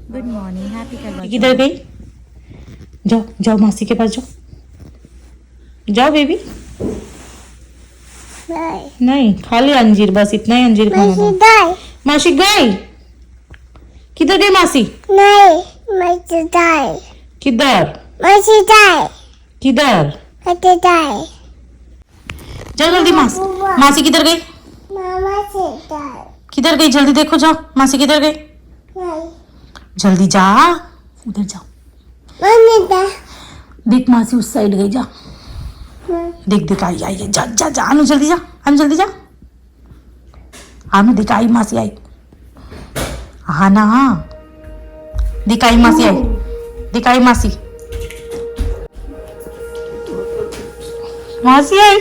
Good morning, happy करवा। किधर गई? जाओ जाओ मासी के पास जाओ, जाओ बेबी। नहीं खाली अंजीर, बस इतना ही अंजीर खाना था। मासी गई? किधर गई मासी? नहीं किधर? किधर? जाओ जल्दी मासी। मासी किधर गई? किधर गई? जल्दी देखो, जाओ मासी किधर गई? जल्दी जा, उधर जाओ। देख मासी उस साइड गई, जा देख देख आई आई जा जा जा अनु जल्दी जा, अनु जल्दी जा। अनु देख आई मासी आई। हाँ ना, देख आई मासी आई, देख आई मासी, मासी आई।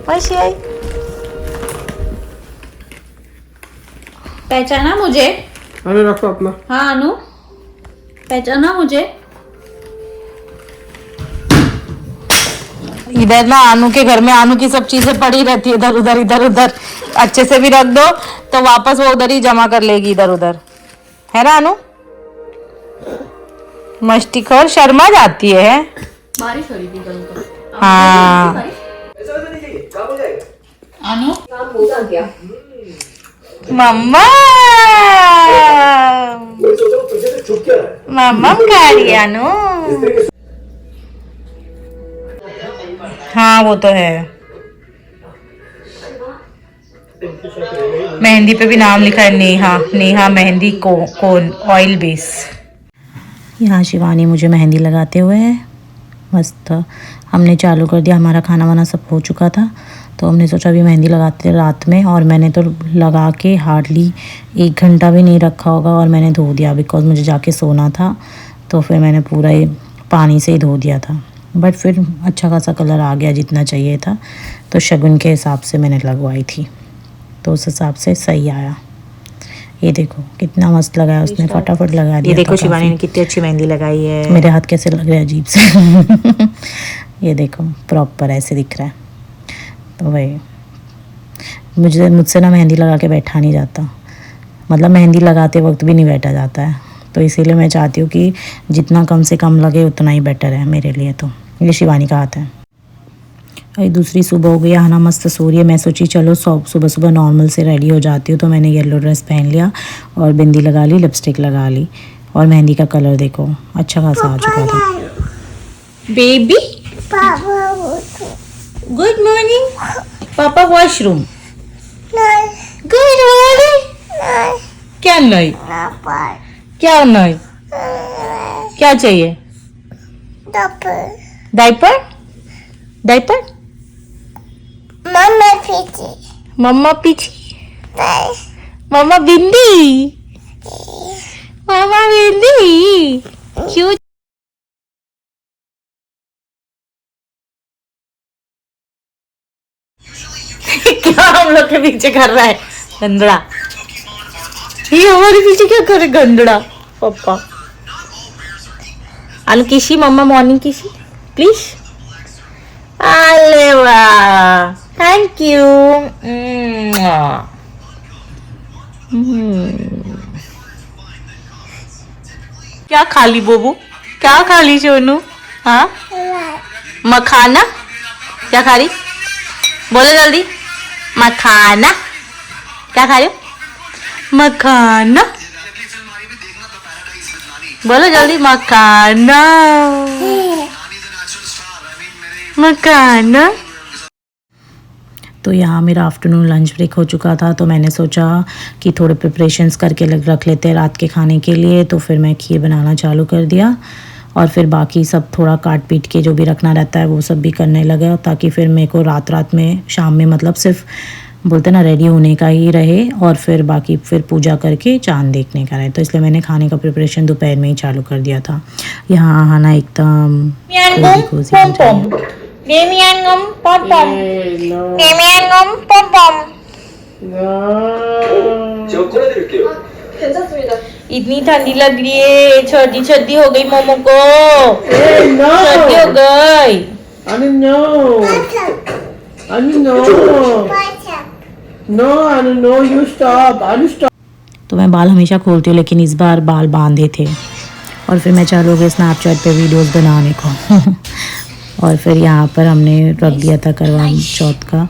मासी आई। पहचाना मुझे? अरे रखो अपना। हाँ अनु, पहचाना मुझे? इधर ना अनु के घर में अनु की सब चीजें पड़ी रहती है, इधर उधर इधर उधर। अच्छे से भी रख दो तो वापस वो उधर ही जमा कर लेगी, इधर उधर, है ना अनु? मस्तीखोर, शर्मा जाती है। बारिश हो रही थी कल तो। हाँ अनु मम्मा, मम्मा खा रही है अनु। हाँ वो तो है। मेहंदी पे भी नाम लिखा है, नेहा, नेहा मेहंदी कोन ऑयल बेस। यहाँ शिवानी मुझे मेहंदी लगाते हुए है, मस्त। हमने चालू कर दिया, हमारा खाना वाना सब हो चुका था, तो हमने सोचा अभी मेहंदी लगाते रात में। और मैंने तो लगा के हार्डली 1 घंटा भी नहीं रखा होगा, और मैंने धो दिया बिकॉज मुझे जाके सोना था, तो फिर मैंने पूरा ही पानी से ही धो दिया था। बट फिर अच्छा खासा कलर आ गया जितना चाहिए था, तो शगुन के हिसाब से मैंने लगवाई थी, तो उस हिसाब से सही आया। ये देखो कितना मस्त लगाया उसने, फटाफट लगा दिया। ये देखो शिवानी ने कितनी अच्छी मेहंदी लगाई है। मेरे हाथ कैसे लग रहे हैं अजीब से। ये देखो प्रॉपर ऐसे दिख रहा है। तो वही मुझसे ना मेहंदी लगा के बैठा नहीं जाता, मतलब मेहंदी लगाते वक्त भी नहीं बैठा जाता है, तो इसीलिए मैं चाहती हूँ कि जितना कम से कम लगे उतना ही बेटर है मेरे लिए। तो ये शिवानी का हाथ है। अरे दूसरी सुबह हो गई, आना मस्त सो रही है। मैं सोची चलो सुबह सुबह नॉर्मल से रेडी हो जाती हूँ, तो मैंने येलो ड्रेस पहन लिया और बिंदी लगा ली, लिपस्टिक लगा ली, और मेहंदी का कलर देखो अच्छा खासा आ चुका था। Baby good morning. पापा वॉशरूम। Good morning. क्या नहीं? क्या नहीं? क्या चाहिए? डायपर। डायपर। मम्मा पीछे। मम्मा बिंदी। मम्मा बिंदी क्यों? क्या हम लोग के पीछे कर रहा है गंदड़ा? ये हमारे पीछे क्या करे गंदड़ा? पापा अनु किसी, मम्मा मॉर्निंग किसी प्लीज। अरे वाह, थैंक यू। क्या खा ली बोबू? क्या खा ली सोनू? हाँ मखाना। क्या खा रही? बोलो जल्दी। मखाना। क्या खा रही हो? मखाना। बोलो जल्दी। मखाना। मखाना। तो यहाँ मेरा आफ्टरनून लंच ब्रेक हो चुका था, तो मैंने सोचा कि थोड़े प्रिपरेशंस करके रख लेते हैं रात के खाने के लिए। तो फिर मैं खीर बनाना चालू कर दिया, और फिर बाकी सब थोड़ा काट पीट के जो भी रखना रहता है वो सब भी करने लगा, ताकि फिर मेरे को रात में शाम में मतलब सिर्फ बोलते ना रेडी होने का ही रहे, और फिर बाकी फिर पूजा करके चांद देखने का रहे। तो इसलिए मैंने खाने का प्रिपरेशन दोपहर में ही चालू कर दिया था। यहाँ आना एकदम इतनी ठंडी लग रही है, सर्दी सर्दी हो गई मोमो को। सर्दी हो गई। No, Anu, no, you stop. Anu, stop. तो मैं बाल हमेशा खोलती हूँ, लेकिन इस बार बाल बांधे थे और फिर मैं चालू हो गई स्नैपचैट पे वीडियोस बनाने को। और फिर यहाँ पर हमने रख दिया था करवा चौथ का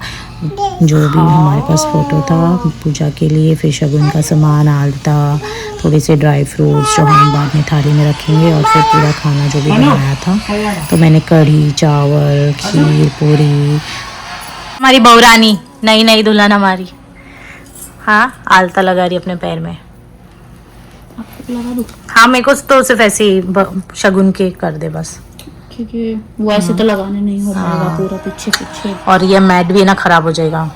जो भी हमारे पास फ़ोटो था पूजा के लिए, फिर शगुन का सामान, आलता, थोड़े से ड्राई फ्रूट्स जो हम बाद में थाली में रखेंगे, और फिर पूरा खाना जो भी बनाया था। तो मैंने कढ़ी, चावल, खीर, पूरी। हमारी बहुरानी नई नई दुल्हन हमारी, हाँ आलता लगा रही अपने पैर में। लगा दूँ हाँ मेरे को तो सिर्फ ऐसे ही शगुन के कर दे बस, क्योंकि वो ऐसे तो लगाने नहीं हो पाएगा पूरा पीछे पीछे। और ये मैट भी ना खराब हो जाएगा।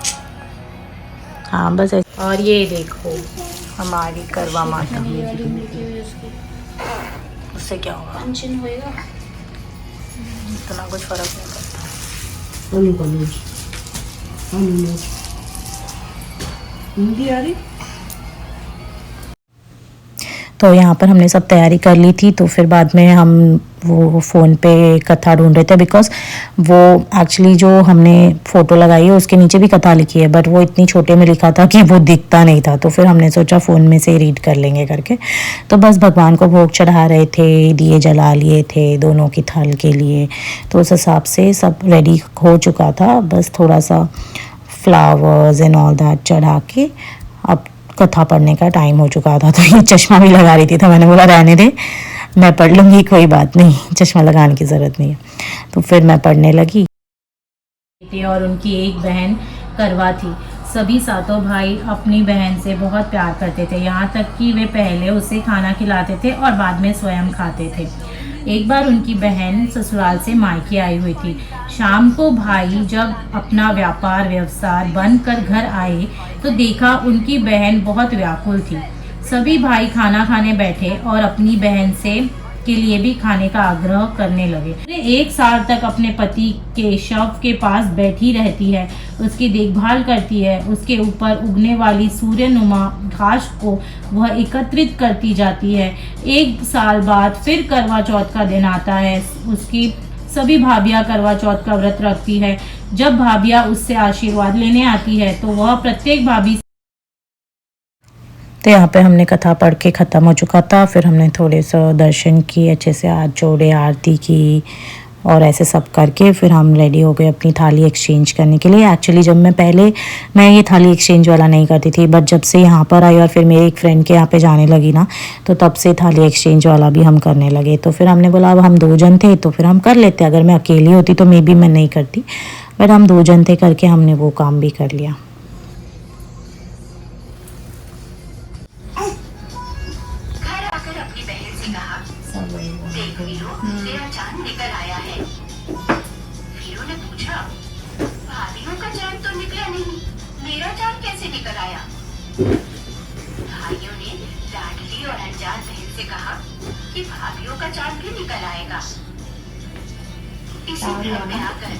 हाँ बस ऐसे। और ये देखो हमारी करवा माता, उससे क्या होगा, इतना कुछ फर्क नहीं पड़ता। Anu, Anu. Anu. हिंदी आ रही? तो यहाँ पर हमने सब तैयारी कर ली थी, तो फिर बाद में हम वो फ़ोन पे कथा ढूंढ रहे थे, बिकॉज वो एक्चुअली जो हमने फ़ोटो लगाई है उसके नीचे भी कथा लिखी है, बट वो इतनी छोटे में लिखा था कि वो दिखता नहीं था। तो फिर हमने सोचा फ़ोन में से रीड कर लेंगे करके। तो बस भगवान को भोग चढ़ा रहे थे, दिए जला लिए थे दोनों की थाल के लिए, तो उस हिसाब से सब रेडी हो चुका था। बस थोड़ा सा फ्लावर्स एंड ऑल दैट चढ़ा के अब कथा पढ़ने का टाइम हो चुका था। तो ये चश्मा भी लगा रही थी, तो मैंने बोला रहने दे, मैं पढ़ लूँगी, कोई बात नहीं, चश्मा लगाने की ज़रूरत नहीं है। तो फिर मैं पढ़ने लगी। और उनकी एक बहन करवा थी। सभी सातों भाई अपनी बहन से बहुत प्यार करते थे, यहाँ तक कि वे पहले उसे खाना खिलाते थे और बाद में स्वयं खाते थे। एक बार उनकी बहन ससुराल से मायके आई हुई थी। शाम को भाई जब अपना व्यापार व्यवसाय बंद कर घर आए तो देखा उनकी बहन बहुत व्याकुल थी। सभी भाई खाना खाने बैठे और अपनी बहन से के लिए भी खाने का आग्रह करने लगे। 1 साल तक अपने पति के शव के पास बैठी रहती है, उसकी देखभाल करती है, उसके ऊपर उगने वाली सूर्यनुमा घास को वह एकत्रित करती जाती है। 1 साल बाद फिर करवा चौथ का दिन आता है। उसकी सभी भाभियाँ करवा चौथ का व्रत रखती है। जब भाभियाँ उससे आशीर्वाद लेने आती है तो वह प्रत्येक भाभी। तो यहाँ पे हमने कथा पढ़ के ख़त्म हो चुका था। फिर हमने थोड़े सा दर्शन किए, अच्छे से हाथ जोड़े, आरती की, और ऐसे सब करके फिर हम रेडी हो गए अपनी थाली एक्सचेंज करने के लिए। एक्चुअली जब मैं ये थाली एक्सचेंज वाला नहीं करती थी, बट जब से यहाँ पर आई और फिर मेरे एक फ्रेंड के यहाँ पे जाने लगी ना, तो तब से थाली एक्सचेंज वाला भी हम करने लगे। तो फिर हमने बोला अब हम 2 जन थे तो फिर हम कर लेते, अगर मैं अकेली होती तो मे बी मैं नहीं करती, बट हम 2 जन थे करके हमने वो काम भी कर लिया। तेरा चांद निकल आया है। वीरू ने पूछा, भाभियों का चांद तो निकला नहीं, मेरा चांद कैसे निकल आया? भाइयों ने लाडली और अनजान बहन से कहा कि भाभियों का चांद भी निकल आएगा। इसी भ्रम में आकर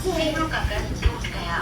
वीरू का व्रत टूट गया।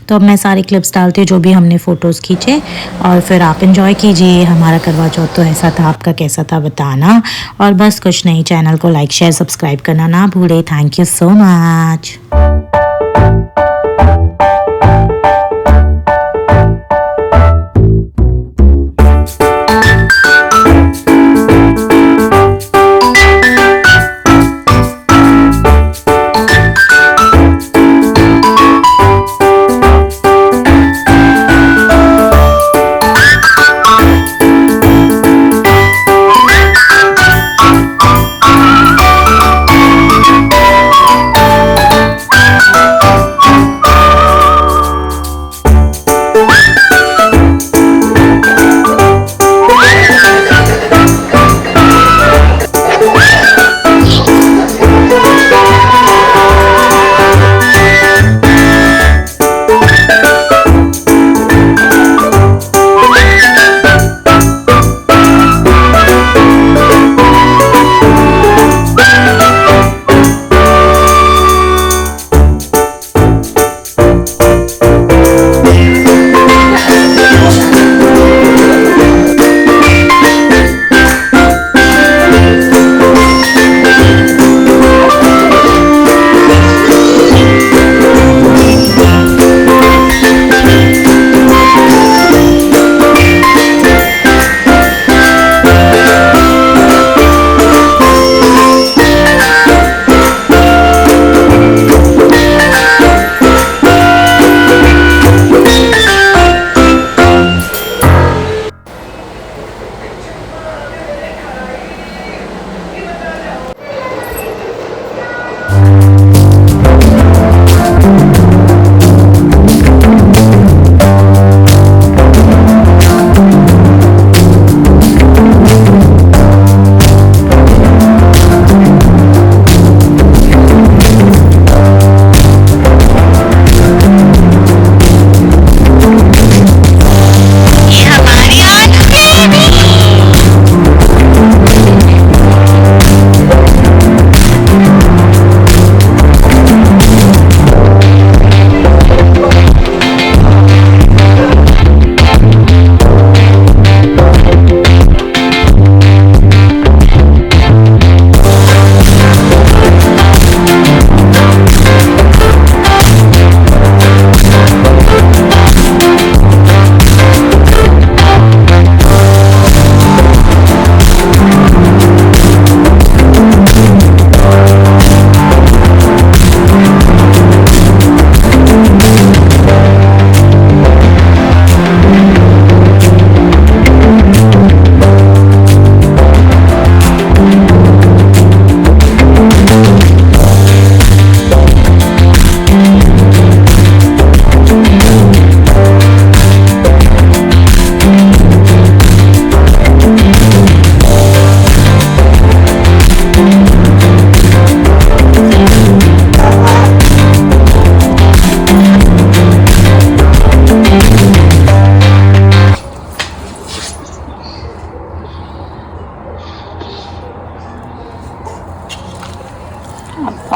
तो अब मैं सारी क्लिप्स डालती हूँ जो भी हमने फ़ोटोज़ खींचे, और फिर आप एंजॉय कीजिए। हमारा करवा चौथ तो ऐसा था, आपका कैसा था बताना। और बस कुछ नहीं, चैनल को लाइक शेयर सब्सक्राइब करना ना भूले। Thank you so much.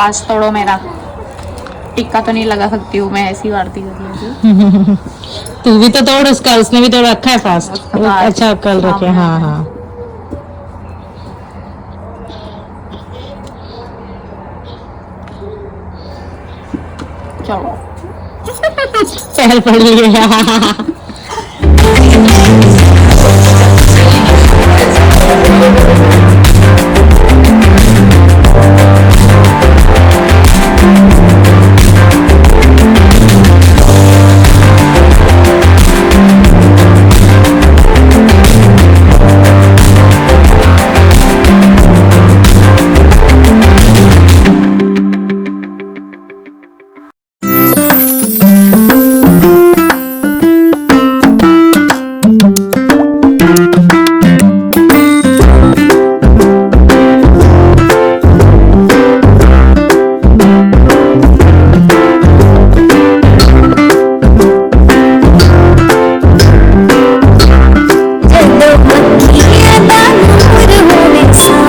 Fast तोड़ो मेरा। टिक्का तो नहीं लगा सकती हूँ मैं, ऐसी आरती कर लेती हूँ। तू भी तो तोड़ उसका, उसने भी तो रखा है फास्ट। उसका अच्छा कल रखे, हाँ हाँ। चलो पहल पड़ी है।